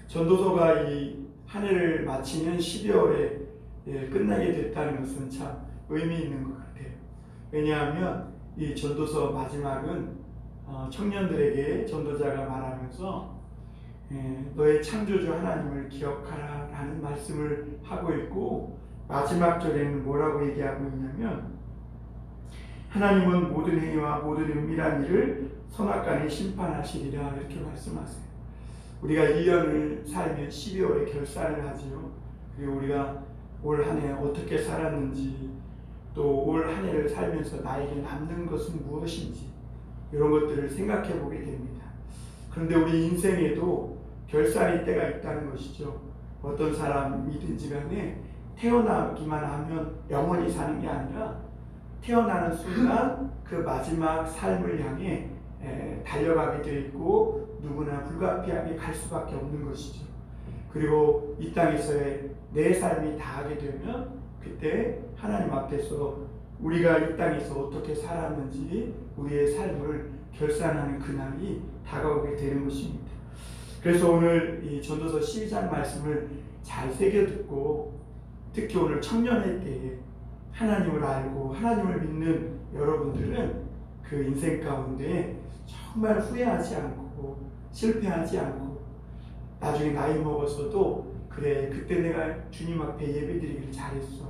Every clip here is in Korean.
전도서가 이 한 해를 마치는 12월에 끝나게 됐다는 것은 참 의미 있는 것 같아요. 왜냐하면 이 전도서 마지막은 청년들에게 전도자가 말하면서 너의 창조주 하나님을 기억하라 라는 말씀을 하고 있고, 마지막 절에는 뭐라고 얘기하고 있냐면 하나님은 모든 행위와 모든 은밀한 일을 선악간에 심판하시리라 이렇게 말씀하세요. 우리가 1년을 살면 12월에 결산을 하지요. 그리고 우리가 올 한 해 어떻게 살았는지, 또 올 한 해를 살면서 나에게 남는 것은 무엇인지, 이런 것들을 생각해 보게 됩니다. 그런데 우리 인생에도 결산의 때가 있다는 것이죠. 어떤 사람이든지 간에 태어나기만 하면 영원히 사는 게 아니라 태어나는 순간 그 마지막 삶을 향해 달려가게 되어 있고, 누구나 불가피하게 갈 수밖에 없는 것이죠. 그리고 이 땅에서의 내 삶이 다하게 되면 그때 하나님 앞에서 우리가 이 땅에서 어떻게 살았는지 우리의 삶을 결산하는 그날이 다가오게 되는 것입니다. 그래서 오늘 이 전도서 12장 말씀을 잘 새겨 듣고, 특히 오늘 청년의 때에 하나님을 알고 하나님을 믿는 여러분들은 그 인생 가운데 정말 후회하지 않고 실패하지 않고, 나중에 나이 먹어서도 그래 그때 내가 주님 앞에 예배드리기를 잘했어,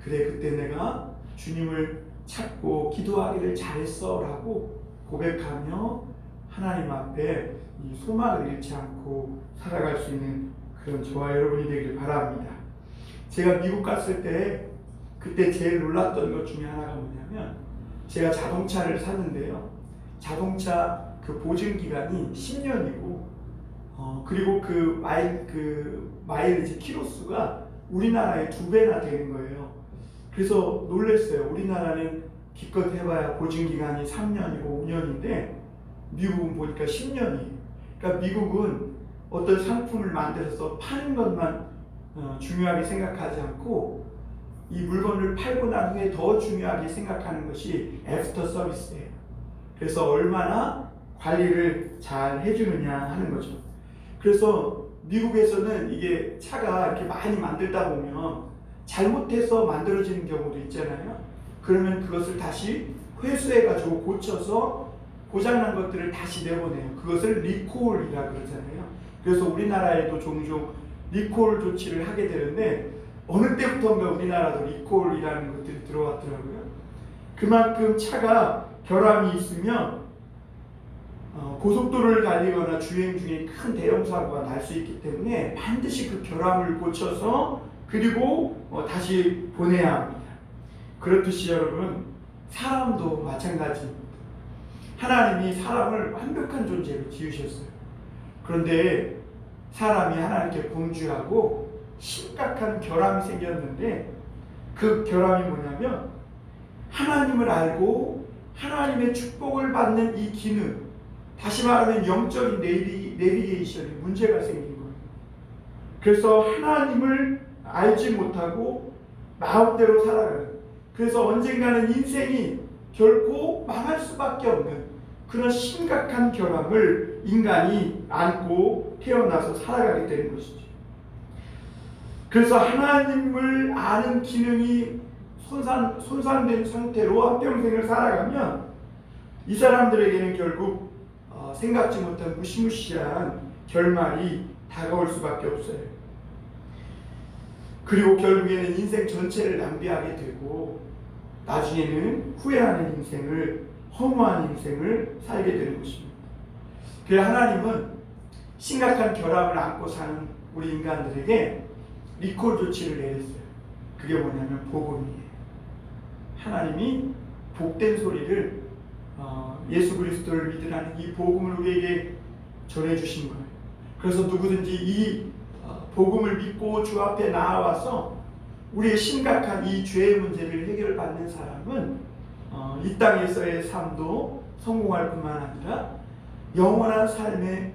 그래 그때 내가 주님을 찾고 기도하기를 잘했어 라고 고백하며 하나님 앞에 이 소망을 잃지 않고 살아갈 수 있는 그런 저와 여러분이 되길 바랍니다. 제가 미국 갔을 때 그때 제일 놀랐던 것 중에 하나가 뭐냐면, 제가 자동차를 샀는데요, 자동차 그 보증 기간이 10년이고 그리고 그 마일리지 키로수가 우리나라의 2배나 되는 거예요. 그래서 놀랐어요. 우리나라는 기껏 해봐야 보증 기간이 3년이고 5년인데 미국은 보니까 10년이에요. 그러니까 미국은 어떤 상품을 만들어서 파는 것만 중요하게 생각하지 않고, 이 물건을 팔고 난 후에 더 중요하게 생각하는 것이 애프터 서비스예요. 그래서 얼마나 관리를 잘 해주느냐 하는 거죠. 그래서 미국에서는 이게 차가 이렇게 많이 만들다 보면 잘못해서 만들어지는 경우도 있잖아요. 그러면 그것을 다시 회수해가지고 고쳐서 고장난 것들을 다시 내보내요. 그것을 리콜이라고 그러잖아요. 그래서 우리나라에도 종종 리콜 조치를 하게 되는데, 어느 때부터인가 우리나라도 리콜이라는 것들이 들어왔더라고요. 그만큼 차가 결함이 있으면 고속도로를 달리거나 주행 중에 큰 대형 사고가 날 수 있기 때문에 반드시 그 결함을 고쳐서 그리고 다시 보내야 합니다. 그렇듯이 여러분, 사람도 마찬가지입니다. 하나님이 사람을 완벽한 존재로 지으셨어요. 그런데 사람이 하나님께 범죄하고 심각한 결함이 생겼는데, 그 결함이 뭐냐면 하나님을 알고 하나님의 축복을 받는 이 기능, 다시 말하면 영적인 내비게이션에 문제가 생긴 거예요. 그래서 하나님을 알지 못하고 마음대로 살아가는, 그래서 언젠가는 인생이 결코 망할 수밖에 없는 그런 심각한 결함을 인간이 안고 태어나서 살아가게 되는 것이죠. 그래서 하나님을 아는 기능이 손상된 상태로 한평생을 살아가면 이 사람들에게는 결국 생각지 못한 무시무시한 결말이 다가올 수밖에 없어요. 그리고 결국에는 인생 전체를 낭비하게 되고, 나중에는 후회하는 인생을, 허무한 인생을 살게 되는 것입니다. 그래서 하나님은 심각한 결함을 안고 사는 우리 인간들에게 리콜 조치를 내렸어요. 그게 뭐냐면 복음이에요. 하나님이 복된 소리를, 예수 그리스도를 믿으라는 이 복음을 우리에게 전해주신 거예요. 그래서 누구든지 이 복음을 믿고 주 앞에 나아와서 우리의 심각한 이 죄의 문제를 해결받는 사람은 이 땅에서의 삶도 성공할 뿐만 아니라 영원한 삶에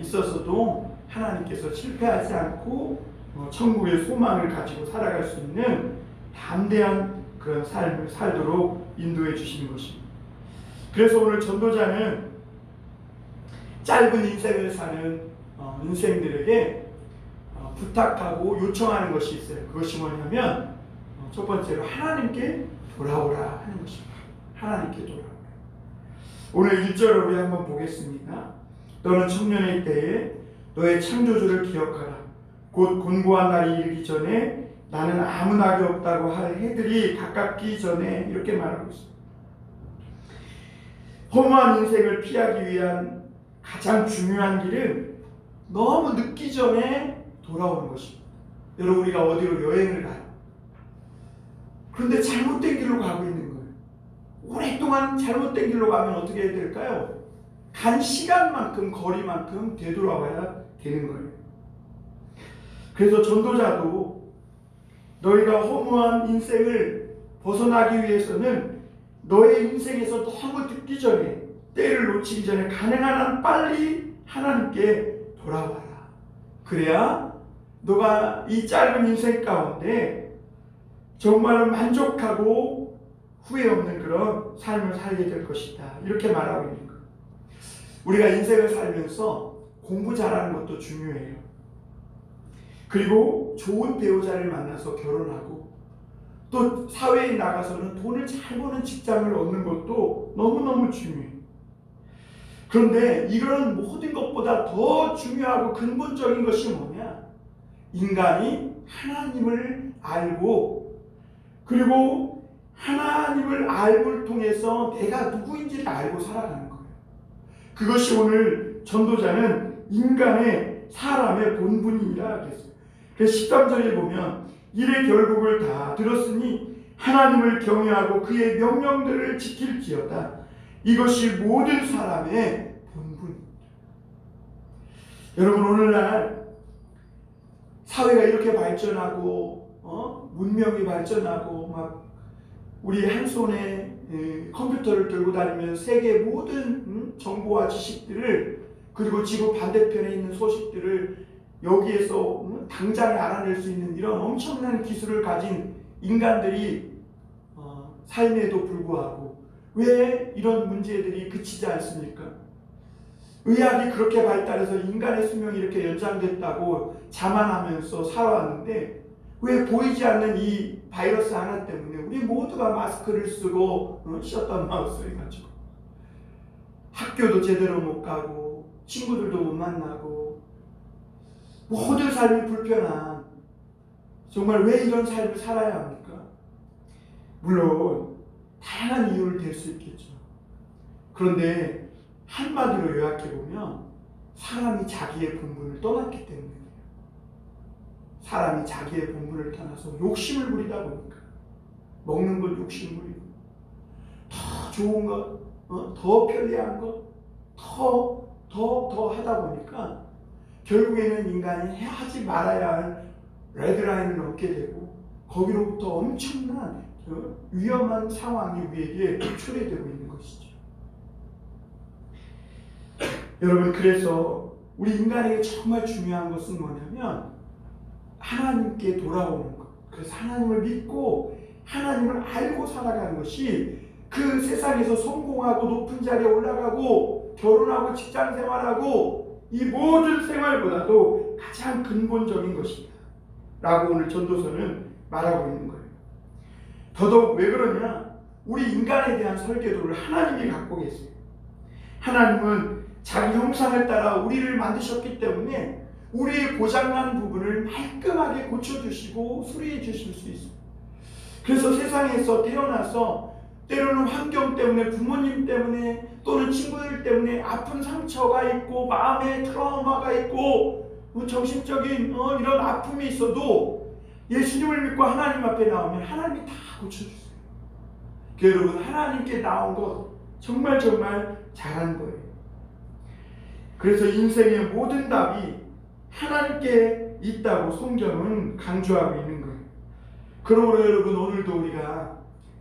있어서도 하나님께서 실패하지 않고 천국의 소망을 가지고 살아갈 수 있는 담대한 그런 삶을 살도록 인도해 주시는 것입니다. 그래서 오늘 전도자는 짧은 인생을 사는 인생들에게 부탁하고 요청하는 것이 있어요. 그것이 뭐냐면 첫 번째로 하나님께 돌아오라 하는 것입니다. 하나님께 돌아오라. 오늘 1절을 우리 한번 보겠습니다. 너는 청년의 때에 너의 창조주를 기억하라. 곧 곤고한 날이 이르기 전에 나는 아무 낙이 없다고 할 해들이 가깝기 전에 이렇게 말하고 있습니다. 허무한 인생을 피하기 위한 가장 중요한 길은 너무 늦기 전에 돌아오는 것입니다. 여러분, 우리가 어디로 여행을 가요. 그런데 잘못된 길로 가고 있는 거예요. 오랫동안 잘못된 길로 가면 어떻게 해야 될까요? 간 시간만큼, 거리만큼 되돌아와야 되는 거예요. 그래서 전도자도 너희가 허무한 인생을 벗어나기 위해서는 너의 인생에서 너무 늦기 전에, 때를 놓치기 전에 가능한 한 빨리 하나님께 돌아와라. 그래야 너가 이 짧은 인생 가운데 정말로 만족하고 후회 없는 그런 삶을 살게 될 것이다. 이렇게 말하고 있는 거예요. 우리가 인생을 살면서 공부 잘하는 것도 중요해요. 그리고 좋은 배우자를 만나서 결혼하고 또 사회에 나가서는 돈을 잘 버는 직장을 얻는 것도 너무너무 중요해요. 그런데 이런 모든 것보다 더 중요하고 근본적인 것이 뭐냐? 인간이 하나님을 알고, 그리고 하나님을 알고를 통해서 내가 누구인지를 알고 살아가는 거예요. 그것이 오늘 전도자는 인간의 사람의 본분이라 하겠어요. 그래서 13절에 보면 이의 결국을 다 들었으니 하나님을 경외하고 그의 명령들을 지킬지어다. 이것이 모든 사람의 본분입니다. 여러분, 오늘날 사회가 이렇게 발전하고 문명이 발전하고 막 우리 한 손에 컴퓨터를 들고 다니면 세계 모든 정보와 지식들을, 그리고 지구 반대편에 있는 소식들을 여기에서 당장에 알아낼 수 있는 이런 엄청난 기술을 가진 인간들이 삶에도 불구하고 왜 이런 문제들이 그치지 않습니까? 의학이 그렇게 발달해서 인간의 수명이 이렇게 연장됐다고 자만하면서 살아왔는데 왜 보이지 않는 이 바이러스 하나 때문에 우리 모두가 마스크를 쓰고 셧다운 마우스를 가지고 학교도 제대로 못 가고 친구들도 못 만나고 모든 삶이 불편한, 정말 왜 이런 삶을 살아야 합니까? 물론 다양한 이유를 댈 수 있겠죠. 그런데 한마디로 요약해보면 사람이 자기의 본분을 떠났기 때문이에요. 사람이 자기의 본분을 떠나서 욕심을 부리다 보니까, 먹는 것 욕심 부리고 더 좋은 것, 더 편리한 것, 더 하다 보니까 결국에는 인간이 하지 말아야 할 레드라인을 넘게 되고 거기로부터 엄청난 위험한 상황이 우리에게 초래되고 있는 것이죠. 여러분, 그래서 우리 인간에게 정말 중요한 것은 뭐냐면 하나님께 돌아오는 것. 그래서 하나님을 믿고 하나님을 알고 살아가는 것이 그 세상에서 성공하고 높은 자리에 올라가고 결혼하고 직장 생활하고 이 모든 생활보다도 가장 근본적인 것이다 라고 오늘 전도서는 말하고 있는 거예요. 더더욱 왜 그러냐? 우리 인간에 대한 설계도를 하나님이 갖고 계세요. 하나님은 자기 형상을 따라 우리를 만드셨기 때문에 우리의 고장난 부분을 말끔하게 고쳐주시고 수리해 주실 수 있어요. 그래서 세상에서 태어나서 때로는 환경 때문에, 부모님 때문에, 또는 친구들 때문에 아픈 상처가 있고 마음에 트라우마가 있고 정신적인 이런 아픔이 있어도 예수님을 믿고 하나님 앞에 나오면 하나님이 다 고쳐주세요. 여러분, 하나님께 나온 것 정말 잘한 거예요. 그래서 인생의 모든 답이 하나님께 있다고 성경은 강조하고 있는 거예요. 그러므로 여러분, 오늘도 우리가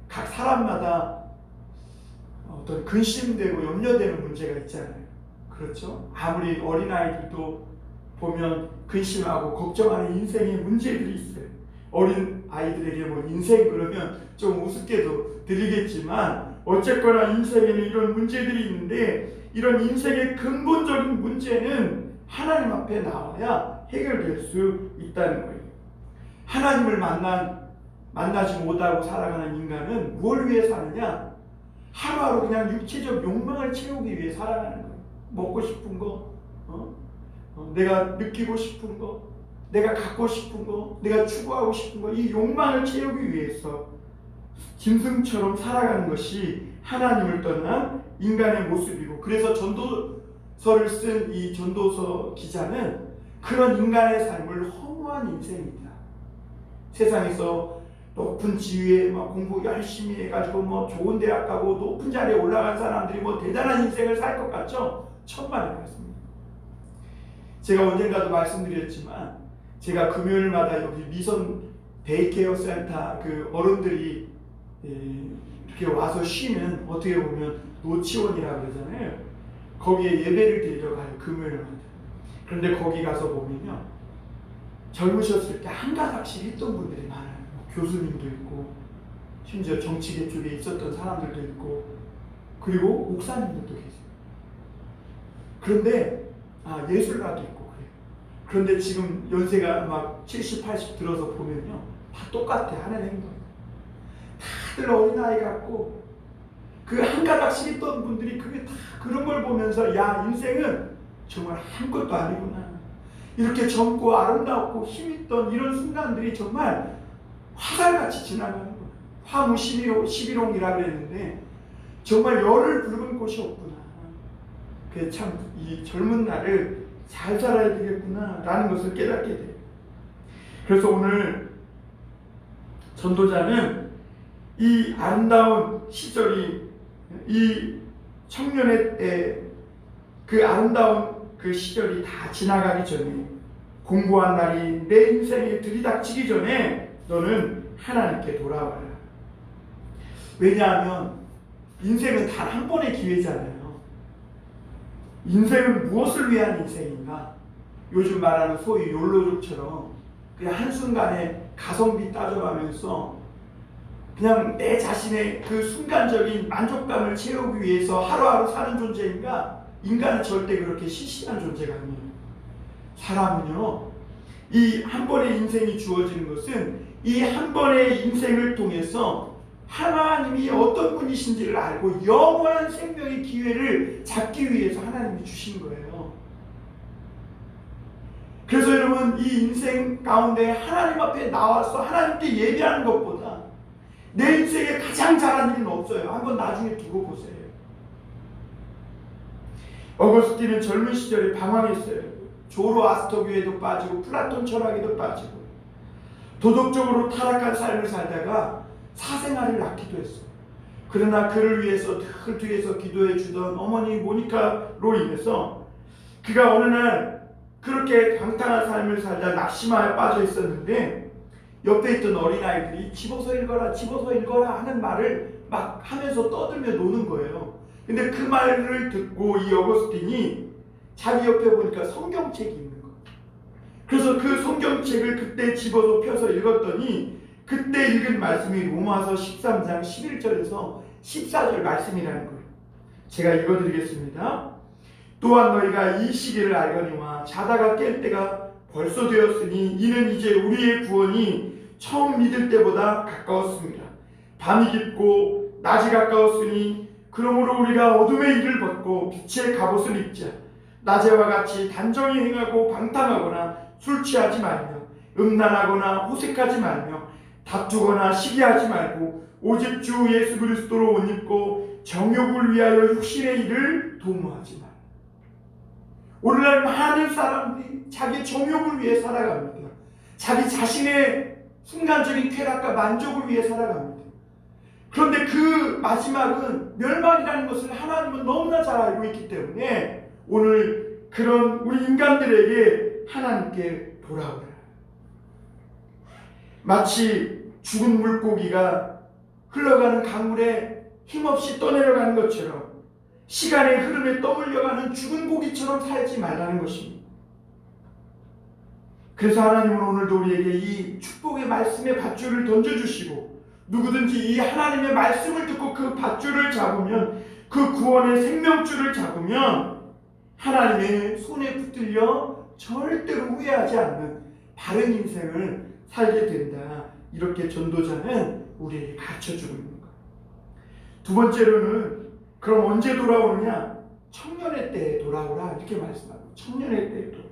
각 사람마다 어떤 근심되고 염려되는 문제가 있잖아요. 그렇죠? 아무리 어린아이들도 보면 근심하고 걱정하는 인생의 문제들이 있어요. 어린 아이들에게 뭐 인생 그러면 좀 우습게도 들리겠지만 어쨌거나 인생에는 이런 문제들이 있는데, 이런 인생의 근본적인 문제는 하나님 앞에 나와야 해결될 수 있다는 거예요. 하나님을 만나지 못하고 살아가는 인간은 뭘 위해 사느냐? 하루하루 그냥 육체적 욕망을 채우기 위해 살아가는 거예요. 먹고 싶은 거, 내가 느끼고 싶은 거, 내가 갖고 싶은 거, 내가 추구하고 싶은 거, 이 욕망을 채우기 위해서 짐승처럼 살아가는 것이 하나님을 떠난 인간의 모습이고, 그래서 전도서를 쓴 이 전도서 기자는 그런 인간의 삶을 허무한 인생이다. 세상에서 높은 지위에 막 공부 열심히 해가지고 뭐 좋은 대학 가고 높은 자리에 올라간 사람들이 뭐 대단한 인생을 살 것 같죠? 천만의 말씀입니다. 제가 언젠가도 말씀드렸지만, 제가 금요일마다 여기 미선 데이케어 센터 그 어른들이 이렇게 와서 쉬는, 어떻게 보면 노치원이라고 그러잖아요. 거기에 예배를 드리러 가요, 금요일마다. 그런데 거기 가서 보면요, 젊으셨을 때 한 가닥씩 했던 분들이 많아요. 교수님도 있고, 심지어 정치계 쪽에 있었던 사람들도 있고, 그리고 목사님들도 계세요. 그런데 예술가도 있고 그래요. 그런데 지금 연세가 막 70, 80 들어서 보면요, 다 똑같아, 하는 행동. 다들 어린아이 같고, 그 한 가닥씩 있던 분들이 그게 다 그런 걸 보면서, 야, 인생은 정말 아무것도 아니구나. 이렇게 젊고 아름답고 힘있던 이런 순간들이 정말 화살같이 지나가는 거예요. 화무 11홍이라 그랬는데 정말 열을 붉은 곳이 없구나. 그게 참 이 젊은 날을 잘 살아야 되겠구나 라는 것을 깨닫게 돼요. 그래서 오늘 전도자는 이 아름다운 시절이, 이 청년의 때 그 아름다운 그 시절이 다 지나가기 전에, 공고한 날이 내 인생에 들이닥치기 전에 너는 하나님께 돌아와라. 왜냐하면 인생은 단 한 번의 기회잖아요. 인생은 무엇을 위한 인생인가? 요즘 말하는 소위 욜로족처럼 그냥 한순간에 가성비 따져가면서 그냥 내 자신의 그 순간적인 만족감을 채우기 위해서 하루하루 사는 존재인가? 인간은 절대 그렇게 시시한 존재가 아니에요. 사람은요, 이 한 번의 인생이 주어지는 것은 이 한 번의 인생을 통해서 하나님이 어떤 분이신지를 알고 영원한 생명의 기회를 잡기 위해서 하나님이 주신 거예요. 그래서 여러분, 이 인생 가운데 하나님 앞에 나와서 하나님께 예배하는 것보다 내 인생에 가장 잘한 일은 없어요. 한번 나중에 두고 보세요. 어거스틴은 젊은 시절에 방황했어요. 조로아스터교에도 빠지고 플라톤 철학에도 빠지고 도덕적으로 타락한 삶을 살다가 사생아를 낳기도 했어요. 그러나 그를 위해서 늘 뒤에서 기도해 주던 어머니 모니카로 인해서 그가 어느 날 그렇게 방탕한 삶을 살다 낙심하여 빠져 있었는데, 옆에 있던 어린아이들이 집어서 읽어라 하는 말을 막 하면서 떠들며 노는 거예요. 근데 그 말을 듣고 이 어거스틴이 자기 옆에 보니까 성경책이 있는 거예요. 그래서 그 성경책을 그때 집어서 펴서 읽었더니 그때 읽은 말씀이 로마서 13장 11절에서 14절 말씀이라는 거예요. 제가 읽어드리겠습니다. 또한 너희가 이 시기를 알거니와 자다가 깰 때가 벌써 되었으니 이는 이제 우리의 구원이 처음 믿을 때보다 가까웠습니다. 밤이 깊고 낮이 가까웠으니 그러므로 우리가 어둠의 일을 벗고 빛의 갑옷을 입자. 낮에와 같이 단정히 행하고 방탕하거나 술 취하지 말며 음란하거나 호색하지 말며 다투거나 시기하지 말고 오직 주 예수 그리스도로 옷 입고 정욕을 위하여 육신의 일을 도모하지 말라. 오늘날 많은 사람들이 자기 정욕을 위해 살아갑니다. 자기 자신의 순간적인 쾌락과 만족을 위해 살아갑니다. 그런데 그 마지막은 멸망이라는 것을 하나님은 너무나 잘 알고 있기 때문에 오늘 그런 우리 인간들에게 하나님께 돌아오라. 마치 죽은 물고기가 흘러가는 강물에 힘없이 떠내려가는 것처럼 시간의 흐름에 떠밀려가는 죽은 고기처럼 살지 말라는 것입니다. 그래서 하나님은 오늘도 우리에게 이 축복의 말씀의 밧줄을 던져주시고, 누구든지 이 하나님의 말씀을 듣고 그 밧줄을 잡으면, 그 구원의 생명줄을 잡으면 하나님의 손에 붙들려 절대로 후회하지 않는 바른 인생을 살게 된다. 이렇게 전도자는 우리에게 가르쳐주고 있는 거예요. 두 번째로는 그럼 언제 돌아오느냐? 청년의 때에 돌아오라 이렇게 말씀하고, 청년의 때에 돌아오라.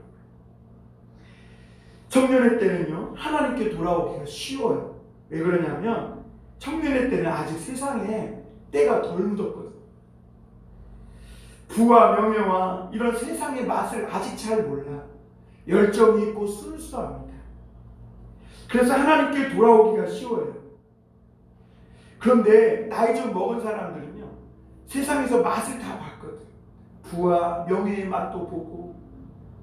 청년의 때는요 하나님께 돌아오기가 쉬워요. 왜 그러냐면 청년의 때는 아직 세상에 때가 덜 묻었거든요. 부와 명예와 이런 세상의 맛을 아직 잘 몰라. 열정이 있고 순수합니다. 그래서 하나님께 돌아오기가 쉬워요. 그런데 나이 좀 먹은 사람들은요 세상에서 맛을 다 봤거든. 부와 명예의 맛도 보고,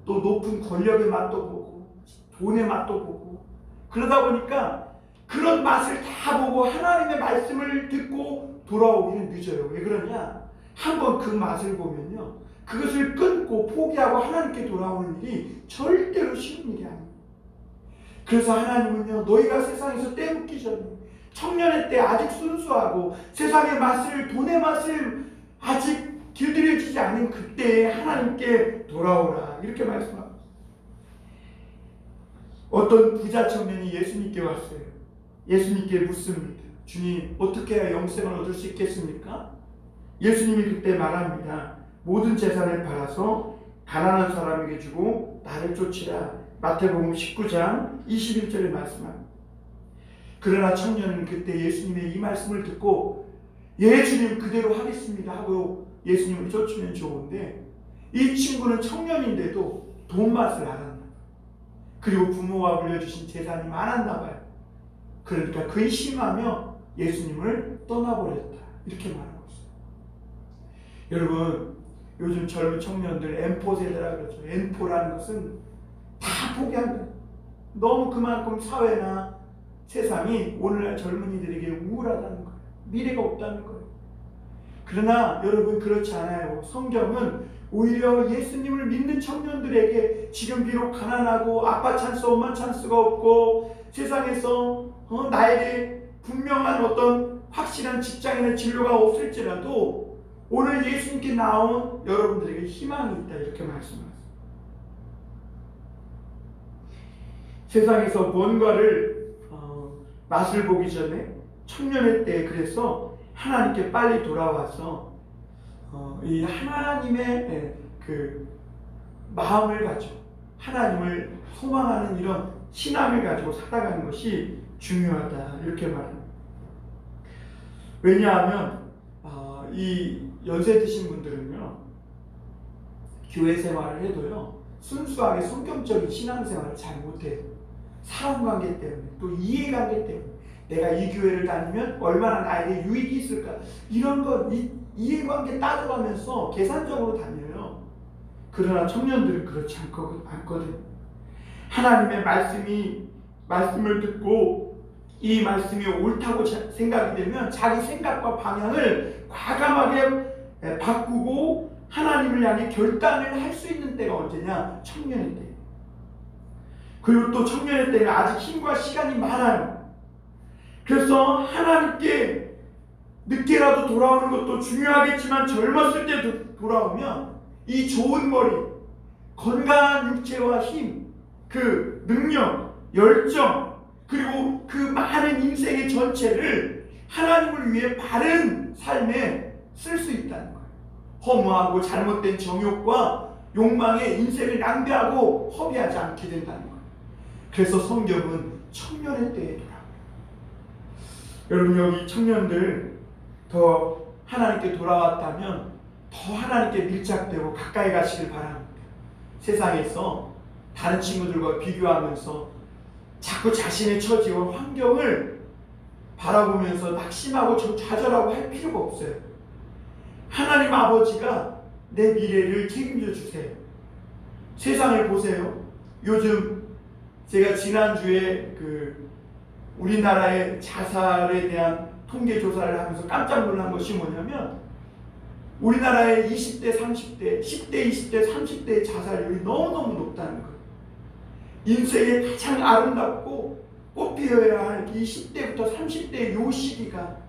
또 높은 권력의 맛도 보고, 돈의 맛도 보고, 그러다 보니까 그런 맛을 다 보고 하나님의 말씀을 듣고 돌아오기는 늦어요. 왜 그러냐? 한번 그 맛을 보면요 그것을 끊고 포기하고 하나님께 돌아오는 일이 절대로 쉬운 일이 아니에요. 그래서 하나님은요 너희가 세상에서 때 묻기 전에, 청년의 때 아직 순수하고 세상의 맛을, 돈의 맛을 아직 길들여지지 않은 그때에 하나님께 돌아오라 이렇게 말씀합니다. 어떤 부자 청년이 예수님께 왔어요. 예수님께 묻습니다. 주님, 어떻게 해야 영생을 얻을 수 있겠습니까? 예수님이 그때 말합니다. 모든 재산을 팔아서 가난한 사람에게 주고 나를 쫓으라. 마태복음 19장 21절에 말씀합니다. 그러나 청년은 그때 예수님의 이 말씀을 듣고 예 주님 그대로 하겠습니다 하고 예수님을 쫓으면 좋은데, 이 친구는 청년인데도 돈 맛을 알았나 봐요. 그리고 부모가 물려주신 재산이 많았나 봐요. 그러니까 근심하며 예수님을 떠나버렸다 이렇게 말하고 있어요. 여러분, 요즘 젊은 청년들 N포 세대라 그러죠. N포라는 것은 다 포기한다. 너무 그만큼 사회나 세상이 오늘날 젊은이들에게 우울하다는 거예요. 미래가 없다는 거예요. 그러나 여러분 그렇지 않아요. 성경은 오히려 예수님을 믿는 청년들에게 지금 비록 가난하고 아빠 찬스 엄마 찬스가 없고 세상에서 나에게 분명한 어떤 확실한 직장이나 진로가 없을지라도 오늘 예수님께 나온 여러분들에게 희망이 있다 이렇게 말씀하셨어요. 세상에서 뭔가를 맛을 보기 전에 청년의 때 그래서 하나님께 빨리 돌아와서 이 하나님의 그 마음을 가지고 하나님을 소망하는 이런 신앙을 가지고 살아가는 것이 중요하다 이렇게 말합니다. 왜냐하면 이 연세 드신 분들은요 교회 생활을 해도요 순수하게 성경적인 신앙생활을 잘 못해요. 사람관계 때문에, 또 이해관계 때문에, 내가 이 교회를 다니면 얼마나 나에게 유익이 있을까 이런 거 이해관계 따져가면서 계산적으로 다녀요. 그러나 청년들은 그렇지 않거든요. 하나님의 말씀을 듣고 이 말씀이 옳다고 생각이 되면 자기 생각과 방향을 과감하게 바꾸고 하나님을 향해 결단을 할 수 있는 때가 언제냐? 청년의 때. 그리고 또 청년의 때는 아직 힘과 시간이 많아요. 그래서 하나님께 늦게라도 돌아오는 것도 중요하겠지만 젊었을 때 돌아오면 이 좋은 머리, 건강한 육체와 힘, 그 능력, 열정, 그리고 그 많은 인생의 전체를 하나님을 위해 바른 삶에 쓸 수 있다는 거예요. 허무하고 잘못된 정욕과 욕망에 인생을 낭비하고 허비하지 않게 된다는 거예요. 그래서 성경은 청년의 때에 돌아옵니다. 여러분 여기 청년들 더 하나님께 돌아왔다면 더 하나님께 밀착되고 가까이 가시길 바랍니다. 세상에서 다른 친구들과 비교하면서 자꾸 자신의 처지와 환경을 바라보면서 낙심하고 좌절하고 할 필요가 없어요. 하나님 아버지가 내 미래를 책임져 주세요. 세상을 보세요. 요즘 제가 지난주에 우리나라의 자살에 대한 통계 조사를 하면서 깜짝 놀란 것이 뭐냐면 우리나라의 20대, 30대, 10대, 20대, 30대의 자살률이 너무너무 높다는 거예요. 인생에 가장 아름답고 꽃피어야 할 이 10대부터 30대의 요 시기가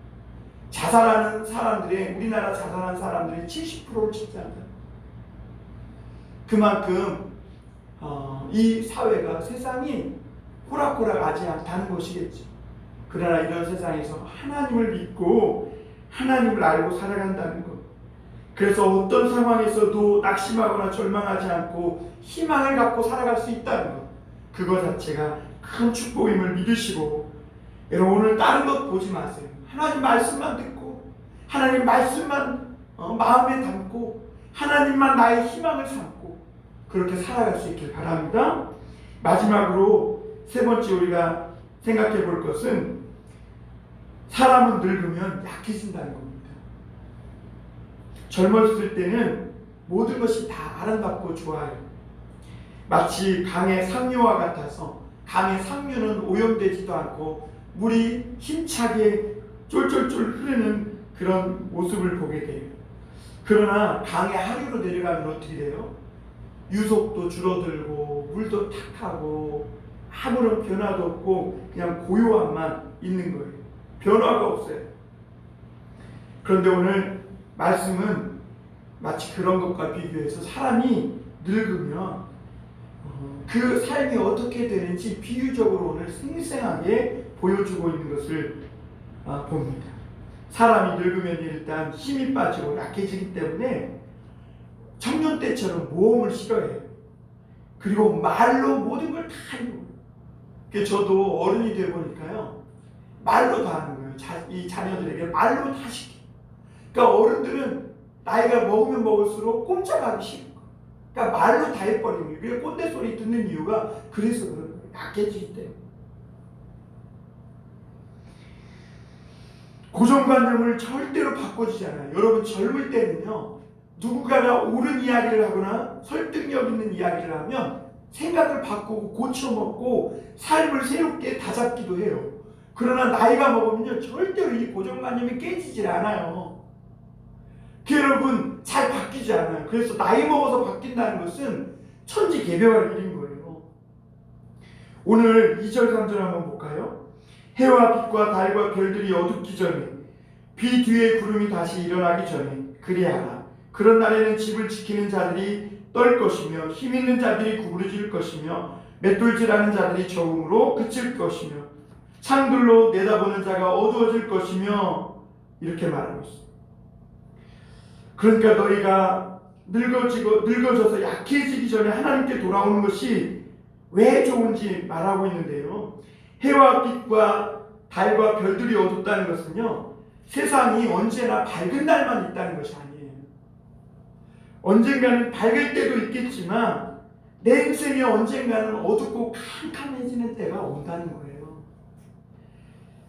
우리나라 자살하는 사람들의 70%를 차지한다. 그만큼 이 사회가 세상이 호락호락하지 않다는 것이겠죠. 그러나 이런 세상에서 하나님을 믿고 하나님을 알고 살아간다는 것. 그래서 어떤 상황에서도 낙심하거나 절망하지 않고 희망을 갖고 살아갈 수 있다는 것. 그거 자체가 큰 축복임을 믿으시고, 여러분 오늘 다른 것 보지 마세요. 하나님 말씀만 듣고 하나님 말씀만 마음에 담고 하나님만 나의 희망을 삼고 그렇게 살아갈 수 있길 바랍니다. 마지막으로 세 번째 우리가 생각해 볼 것은 사람은 늙으면 약해진다는 겁니다. 젊었을 때는 모든 것이 다 아름답고 좋아요. 마치 강의 상류와 같아서 강의 상류는 오염되지도 않고 물이 힘차게 쫄쫄쫄 흐르는 그런 모습을 보게 돼요. 그러나 강의 하류로 내려가면 어떻게 돼요? 유속도 줄어들고 물도 탁하고 아무런 변화도 없고 그냥 고요함만 있는 거예요. 변화가 없어요. 그런데 오늘 말씀은 마치 그런 것과 비교해서 사람이 늙으면 그 삶이 어떻게 되는지 비유적으로 오늘 생생하게 보여주고 있는 것을 봅니다. 사람이 늙으면 일단 힘이 빠지고 약해지기 때문에 청년 때처럼 모험을 싫어해요. 그리고 말로 모든 걸 다 하는 거예요. 저도 어른이 되어 보니까요, 말로 다 하는 거예요. 이 자녀들에게 말로 다 시켜요. 그러니까 어른들은 나이가 먹으면 먹을수록 꼼짝하기 싫은 거예요. 그러니까 말로 다 해버리는 거예요. 꼰대 소리 듣는 이유가 그래서 그런 거예요. 약해지기 때문에. 고정관념을 절대로 바꿔주지 않아요. 여러분 젊을 때는요, 누군가가 옳은 이야기를 하거나 설득력 있는 이야기를 하면 생각을 바꾸고 고쳐먹고 삶을 새롭게 다잡기도 해요. 그러나 나이가 먹으면요, 절대로 이 고정관념이 깨지질 않아요. 여러분 잘 바뀌지 않아요. 그래서 나이 먹어서 바뀐다는 것은 천지개벽할 일인 거예요. 오늘 2절 3절 한번 볼까요? 해와 빛과 달과 별들이 어둡기 전에, 비 뒤에 구름이 다시 일어나기 전에 그리하라. 그런 날에는 집을 지키는 자들이 떨 것이며 힘 있는 자들이 구부러질 것이며 맷돌질하는 자들이 저음으로 그칠 것이며 창들로 내다보는 자가 어두워질 것이며, 이렇게 말하고 있습니다. 그러니까 너희가 늙어져서 약해지기 전에 하나님께 돌아오는 것이 왜 좋은지 말하고 있는데요. 해와 빛과 달과 별들이 어둡다는 것은요, 세상이 언제나 밝은 날만 있다는 것이 아니에요. 언젠가는 밝을 때도 있겠지만 내 인생에 언젠가는 어둡고 캄캄해지는 때가 온다는 거예요.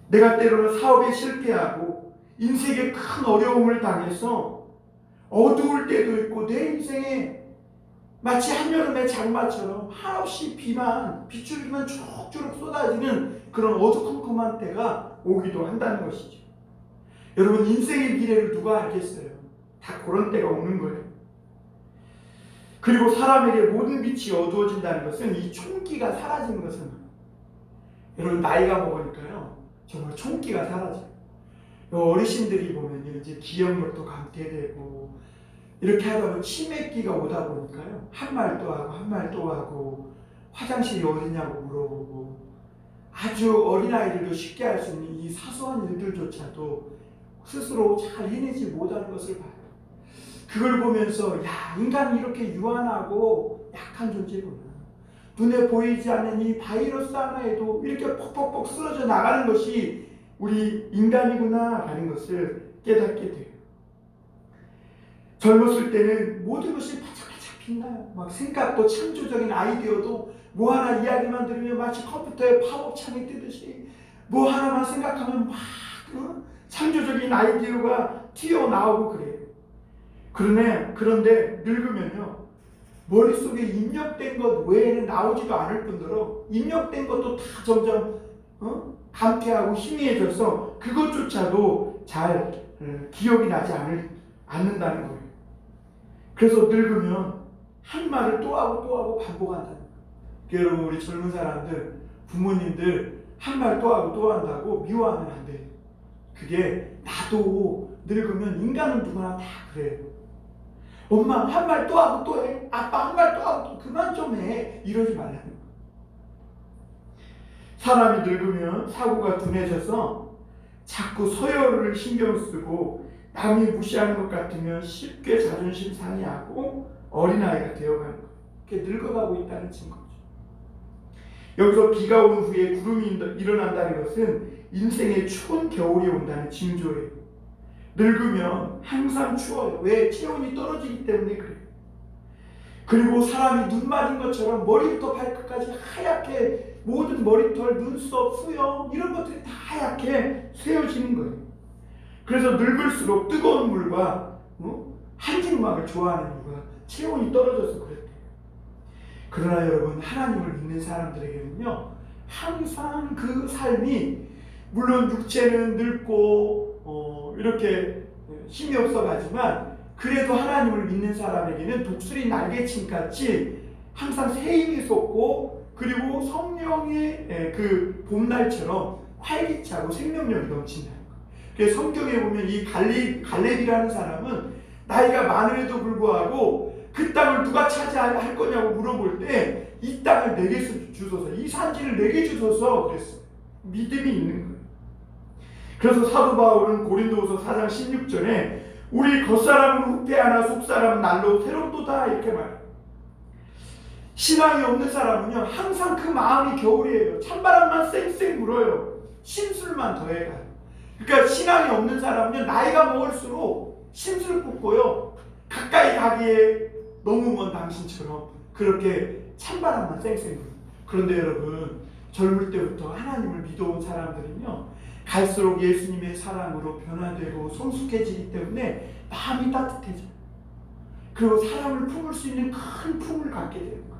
내가 때로는 사업에 실패하고 인생에 큰 어려움을 당해서 어두울 때도 있고, 내 인생에 마치 한여름의 장마처럼 한없이 빗줄기만 쭉쭉 쏟아지는 그런 어두컴컴한 때가 오기도 한다는 것이죠. 여러분 인생의 미래를 누가 알겠어요? 다 그런 때가 오는 거예요. 그리고 사람에게 모든 빛이 어두워진다는 것은 이 총기가 사라지는 것은, 여러분 나이가 먹으니까요 정말 총기가 사라져요. 어르신들이 보면요, 이제 기억력도 감퇴되고 이렇게 하다 보면 치매기가 오다 보니까요, 한 말 또 하고 한 말 또 하고 화장실이 어디냐고 물어보고, 아주 어린아이들도 쉽게 할 수 있는 이 사소한 일들조차도 스스로 잘 해내지 못하는 것을 봐요. 그걸 보면서 야, 인간이 이렇게 유한하고 약한 존재구나. 눈에 보이지 않는 이 바이러스 하나에도 이렇게 퍽퍽퍽 쓰러져 나가는 것이 우리 인간이구나 라는 것을 깨닫게 돼요. 젊었을 때는 모든 것이 반짝반짝 빛나요. 막 생각도 창조적인 아이디어도 뭐 하나 이야기만 들으면 마치 컴퓨터에 팝업창이 뜨듯이 뭐 하나만 생각하면 막 창조적인 아이디어가 튀어나오고 그래요. 그런데 늙으면요, 머릿속에 입력된 것 외에는 나오지도 않을 뿐더러 입력된 것도 다 점점 감퇴하고 희미해져서 그것조차도 잘 기억이 나지 않는다는 거예요. 그래서 늙으면 한 말을 또 하고 반복한다는 거예요. 여러분 우리 젊은 사람들, 부모님들 한 말 또 하고 또 한다고 미워하면 안 돼요. 그게 나도 늙으면 인간은 누구나 다 그래요. 엄마 한 말 또 하고 또 해. 아빠 한 말 또 하고 또 그만 좀 해. 이러지 말라는 거예요. 사람이 늙으면 사고가 둔해져서 자꾸 서열을 신경 쓰고 남이 무시하는 것 같으면 쉽게 자존심 상해하고 어린아이가 되어가는 거예요. 그게 늙어가고 있다는 증거죠. 여기서 비가 온 후에 구름이 일어난다는 것은 인생의 추운 겨울이 온다는 징조예요. 늙으면 항상 추워요. 왜? 체온이 떨어지기 때문에 그래요. 그리고 사람이 눈 맞은 것처럼 머리부터 발끝까지 하얗게 모든 머리털, 눈썹, 수염 이런 것들이 다 하얗게 새어지는 거예요. 그래서 늙을수록 뜨거운 물과 한증막을 좋아하는 이유가 체온이 떨어져서 그랬대요. 그러나 여러분, 하나님을 믿는 사람들에게는요, 항상 그 삶이 물론 육체는 늙고 이렇게 힘이 없어가지만 그래도 하나님을 믿는 사람에게는 독수리 날개침 같이 항상 새 힘이 솟고 그리고 성령의 그 봄날처럼 활기차고 생명력이 넘친다는 거예요. 그래서 성경에 보면 이 갈렙이라는 사람은 나이가 많음에도 불구하고 그 땅을 누가 차지할 거냐고 물어볼 때 이 땅을 내게 주소서, 이 산지를 내게 주소서 그랬어요. 믿음이 있는 거예요. 그래서 사도 바울은 고린도후서 4장 16절에 우리 겉사람은 후패하나 속사람은 날로 새롭도다 이렇게 말해요. 신앙이 없는 사람은요, 항상 그 마음이 겨울이에요. 찬바람만 쌩쌩 불어요. 심술만 더해가요. 그러니까 신앙이 없는 사람은요, 나이가 먹을수록 심술 붓고요, 가까이 가기에 너무 먼 당신처럼 그렇게 찬바람만 쌩쌩 불어요. 그런데 여러분, 젊을 때부터 하나님을 믿어온 사람들은요, 갈수록 예수님의 사랑으로 변화되고 성숙해지기 때문에 마음이 따뜻해져요. 그리고 사랑을 품을 수 있는 큰 품을 갖게 되는 거예요.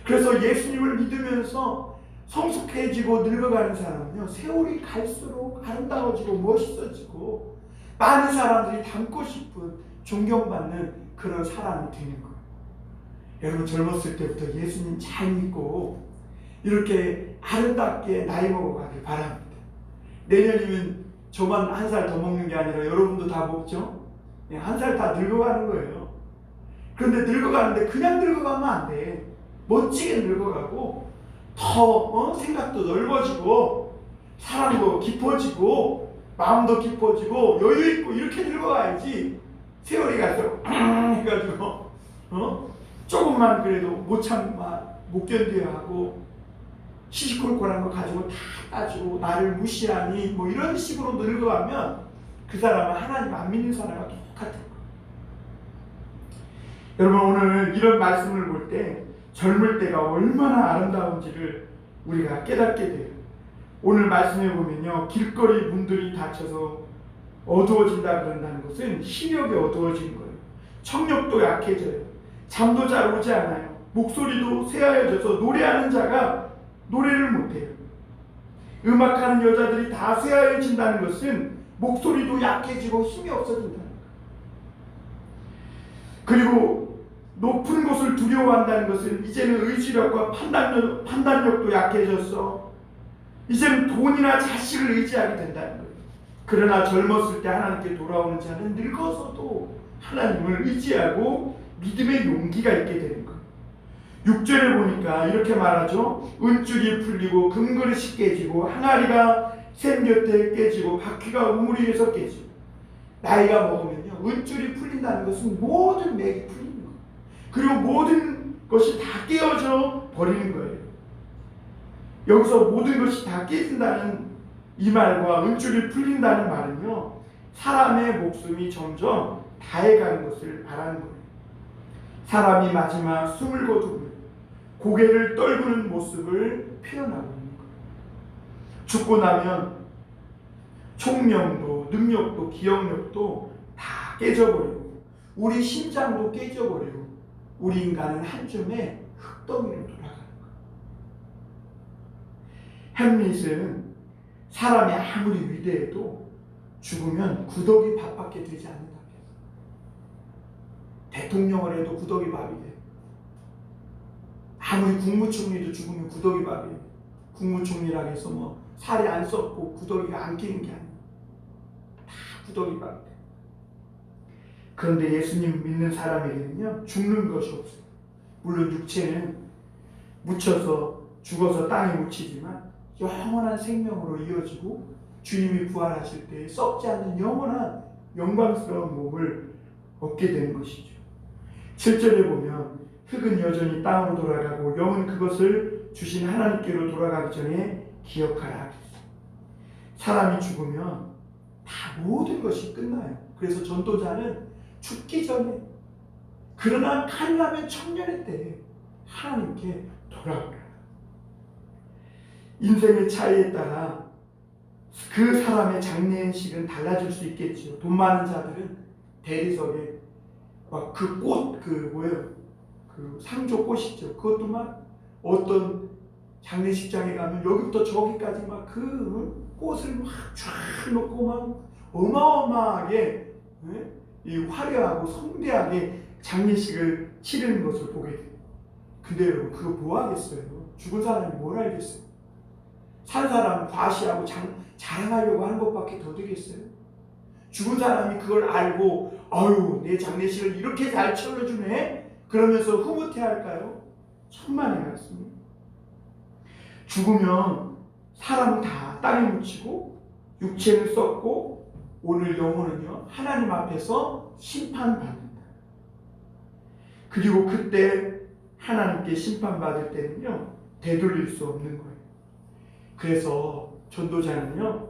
그래서 예수님을 믿으면서 성숙해지고 늙어가는 사람은요, 세월이 갈수록 아름다워지고 멋있어지고 많은 사람들이 닮고 싶은 존경받는 그런 사람이 되는 거예요. 여러분, 젊었을 때부터 예수님 잘 믿고 이렇게 아름답게 나이 먹어가길 바랍니다. 내년이면 저만 한 살 더 먹는 게 아니라 여러분도 다 먹죠? 한 살 다 늙어가는 거예요. 그런데 늙어가는데 그냥 늙어가면 안 돼. 멋지게 늙어가고 더 생각도 넓어지고 사랑도 깊어지고 마음도 깊어지고 여유 있고 이렇게 늙어가야지. 세월이 갈수록 해가지고 조금만 그래도 못 견뎌야 하고 시시콜콜한 거 가지고 다 따지고 나를 무시하니 뭐 이런 식으로 늙어가면 그 사람은 하나님 안 믿는 사람과 똑같은 거예요. 여러분, 오늘 이런 말씀을 볼 때 젊을 때가 얼마나 아름다운지를 우리가 깨닫게 돼요. 오늘 말씀에 보면요, 길거리 문들이 닫혀서 어두워진다 그런다는 것은 시력이 어두워진 거예요. 청력도 약해져요. 잠도 잘 오지 않아요. 목소리도 쇠하여져서 노래하는 자가 노래를 못해요. 음악하는 여자들이 다 쇠하여진다는 것은 목소리도 약해지고 힘이 없어진다는 거예요. 그리고 높은 곳을 두려워한다는 것은 이제는 의지력과 판단력도 약해졌어. 이제는 돈이나 자식을 의지하게 된다는 거예요. 그러나 젊었을 때 하나님께 돌아오는 자는 늙어서도 하나님을 의지하고 믿음의 용기가 있게 되는 거예요. 6절에 보니까 이렇게 말하죠. 은줄이 풀리고 금그릇이 깨지고 항아리가 샘 곁에 깨지고 바퀴가 우물 위에서 깨지고. 나이가 먹으면요, 은줄이 풀린다는 것은 모든 맥이 풀리는 거예요. 그리고 모든 것이 다 깨어져 버리는 거예요. 여기서 모든 것이 다 깨진다는 이 말과 은줄이 풀린다는 말은요, 사람의 목숨이 점점 다해가는 것을 말하는 거예요. 사람이 마지막 숨을 거두고 고개를 떨구는 모습을 표현하고 있는 거예요. 죽고 나면 총명도 능력도 기억력도 다 깨져버리고 우리 심장도 깨져버리고 우리 인간은 한줌에 흙덩이로 돌아가는 거예요. 햄릿은 사람이 아무리 위대해도 죽으면 구더기 밥밖에 되지 않는다. 대통령을 해도 구더기 밥이 돼. 아무리 국무총리도 죽으면 구더기 밥이에요. 국무총리라고 해서 뭐 살이 안 썩고 구더기가 안 끼는 게 아니에요. 다 구더기 밥이 돼. 그런데 예수님 믿는 사람에게는요, 죽는 것이 없어요. 물론 육체는 묻혀서 죽어서 땅에 묻히지만 영원한 생명으로 이어지고 주님이 부활하실 때 썩지 않는 영원한 영광스러운 몸을 얻게 되는 것이죠. 7절에 보면 흙은 여전히 땅으로 돌아가고 영은 그것을 주신 하나님께로 돌아가기 전에 기억하라. 사람이 죽으면 다 모든 것이 끝나요. 그래서 전도자는 죽기 전에, 그러나 칼나면 청년의 때에 하나님께 돌아오라. 인생의 차이에 따라 그 사람의 장례식은 달라질 수 있겠지요. 돈 많은 자들은 대리석에 막 그 꽃, 그 상조 꽃 있죠. 그것도 막 어떤 장례식장에 가면 여기부터 저기까지 막 그 꽃을 막 쫙 놓고 막 어마어마하게, 이 화려하고 성대하게 장례식을 치르는 것을 보게 돼요. 근데 여러분, 그거 뭐 하겠어요? 죽은 사람이 뭘 알겠어요? 산 사람은 과시하고 자랑하려고 하는 것밖에 더 되겠어요? 죽은 사람이 그걸 알고 아유, 내 장례식을 이렇게 잘 치러주네? 그러면서 흐뭇해할까요? 천만의 말씀입니다. 죽으면 사람은 다 땅에 묻히고 육체는 썩고 오늘 영혼은요, 하나님 앞에서 심판받는다. 그리고 그때 하나님께 심판받을 때는요, 되돌릴 수 없는 거예요. 그래서 전도자는요,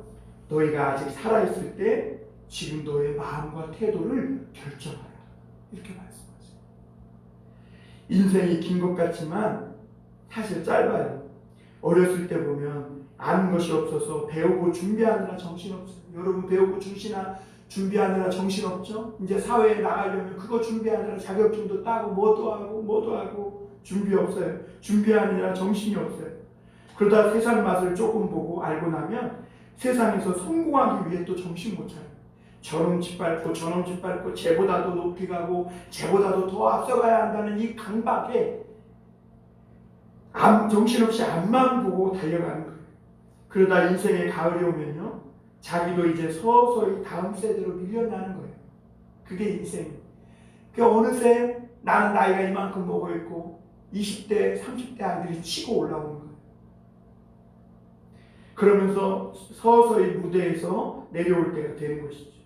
너희가 아직 살아있을 때 지금 너의 마음과 태도를 결정하라, 이렇게 말씀하세요. 인생이 긴 것 같지만 사실 짧아요. 어렸을 때 보면 아는 것이 없어서 배우고 준비하느라 정신없어요. 여러분, 배우고 준비하느라 정신없죠? 이제 사회에 나가려면 그거 준비하느라 자격증도 따고 뭐도 하고 준비 없어요. 준비하느라 정신이 없어요. 그러다 세상 맛을 조금 보고 알고 나면 세상에서 성공하기 위해 또 정신 못 차려요. 저놈 짓밟고 쟤보다도 높이 가고 쟤보다도 더 앞서가야 한다는 이 강박에 정신없이 앞만 보고 달려가는 거예요. 그러다 인생의 가을이 오면요, 자기도 이제 서서히 다음 세대로 밀려나는 거예요. 그게 인생이에요. 그러니까 어느새 나는 나이가 이만큼 먹어 있고 20대, 30대 아이들이 치고 올라오는 거예요. 그러면서 서서히 무대에서 내려올 때가 되는 것이죠.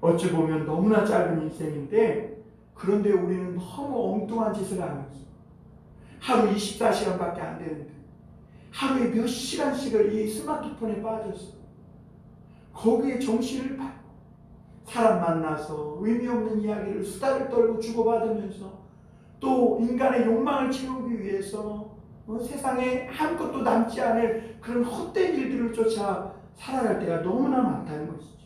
어찌 보면 너무나 짧은 인생인데, 그런데 우리는 너무 엉뚱한 짓을 하는 거죠. 하루 24시간밖에 안 되는데 하루에 몇 시간씩을 이 스마트폰에 빠졌어. 거기에 정신을 받고 사람 만나서 의미 없는 이야기를 수다를 떨고 주고받으면서 또 인간의 욕망을 채우기 위해서 세상에 아무것도 남지 않을 그런 헛된 일들을 쫓아 살아갈 때가 너무나 많다는 것이죠.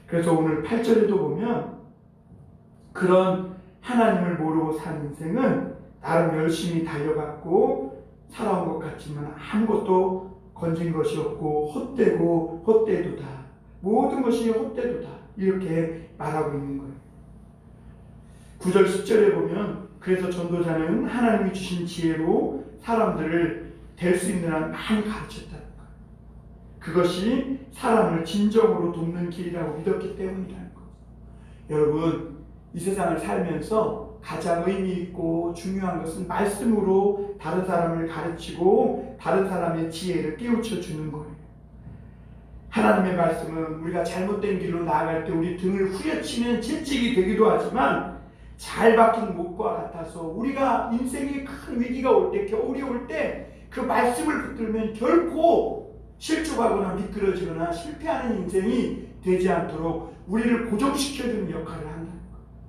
그래서 오늘 8절에도 보면 그런 하나님을 모르고 산 인생은 나름 열심히 달려갔고 살아온 것 같지만 아무것도 건진 것이 없고 헛되고 헛되도다. 모든 것이 헛되도다. 이렇게 말하고 있는 거예요. 9절 10절에 보면 그래서 전도자는 하나님이 주신 지혜로 사람들을 될 수 있는 한 많이 가르쳤다는 거예요. 그것이 사람을 진정으로 돕는 길이라고 믿었기 때문이라는 거예요. 여러분, 이 세상을 살면서 가장 의미 있고 중요한 것은 말씀으로 다른 사람을 가르치고 다른 사람의 지혜를 깨우쳐 주는 거예요. 하나님의 말씀은 우리가 잘못된 길로 나아갈 때 우리 등을 후려치는 채찍이 되기도 하지만 잘 박힌 목과 같아서 우리가 인생의 큰 위기가 올 때, 겨울이 올 때 그 말씀을 붙들면 결코 실족하거나 미끄러지거나 실패하는 인생이 되지 않도록 우리를 고정시켜주는 역할을 한다는 거예요.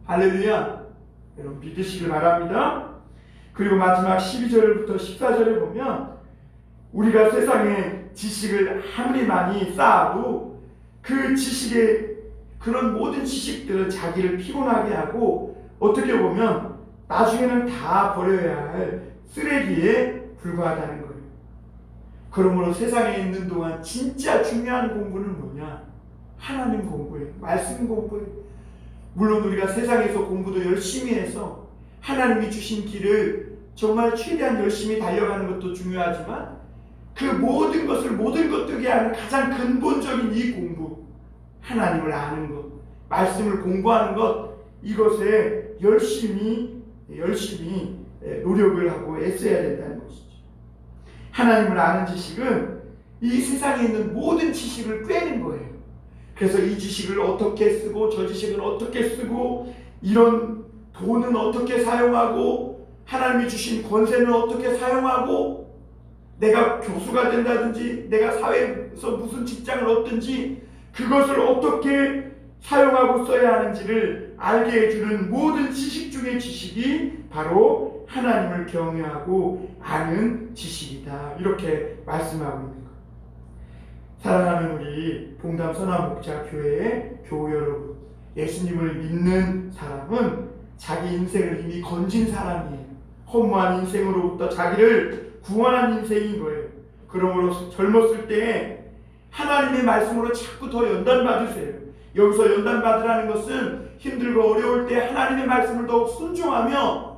할렐루야! 여러분 믿으시길 바랍니다. 그리고 마지막 12절부터 14절에 보면 우리가 세상에 지식을 아무리 많이 쌓아도 그 지식의 그런 모든 지식들은 자기를 피곤하게 하고 어떻게 보면 나중에는 다 버려야 할 쓰레기에 불과하다는 거예요. 그러므로 세상에 있는 동안 진짜 중요한 공부는 뭐냐? 하나님 공부예요. 말씀 공부예요. 물론 우리가 세상에서 공부도 열심히 해서 하나님이 주신 길을 정말 최대한 열심히 달려가는 것도 중요하지만 그 모든 것을 모든 것 되게 하는 가장 근본적인 이 공부, 하나님을 아는 것, 말씀을 공부하는 것, 이것에 열심히 노력을 하고 애써야 된다는 것이죠. 하나님을 아는 지식은 이 세상에 있는 모든 지식을 꿰는 거예요. 그래서 이 지식을 어떻게 쓰고 저 지식은 어떻게 쓰고 이런 돈은 어떻게 사용하고 하나님이 주신 권세는 어떻게 사용하고 내가 교수가 된다든지 내가 사회에서 무슨 직장을 얻든지 그것을 어떻게 사용하고 써야 하는지를 알게 해주는 모든 지식 중의 지식이 바로 하나님을 경외하고 아는 지식이다. 이렇게 말씀하고 있는 거예요. 사랑하는 우리 봉담 선한목자교회의 교우 여러분, 예수님을 믿는 사람은 자기 인생을 이미 건진 사람이에요. 허무한 인생으로부터 자기를 구원한 인생인 거예요. 그러므로 젊었을 때 하나님의 말씀으로 자꾸 더 연단받으세요. 여기서 연단받으라는 것은 힘들고 어려울 때 하나님의 말씀을 더욱 순종하며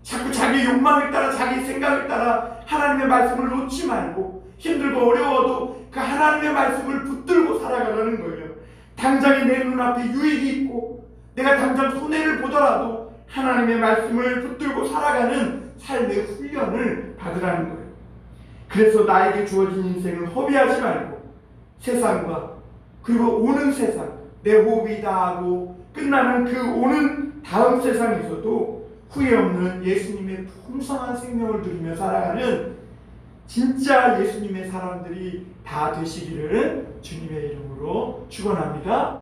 자꾸 자기 욕망을 따라 자기 생각을 따라 하나님의 말씀을 놓지 말고 힘들고 어려워도 그 하나님의 말씀을 붙들고 살아가라는 거예요. 당장에 내 눈앞에 유익이 있고 내가 당장 손해를 보더라도 하나님의 말씀을 붙들고 살아가는 삶의 훈련을 받으라는 거예요. 그래서 나에게 주어진 인생을 허비하지 말고 세상과 그리고 오는 세상, 내 호흡이 다하고 끝나는 그 오는 다음 세상에서도 후회 없는 예수님의 풍성한 생명을 누리며 살아가는 진짜 예수님의 사람들이 다 되시기를 주님의 이름으로 축원합니다.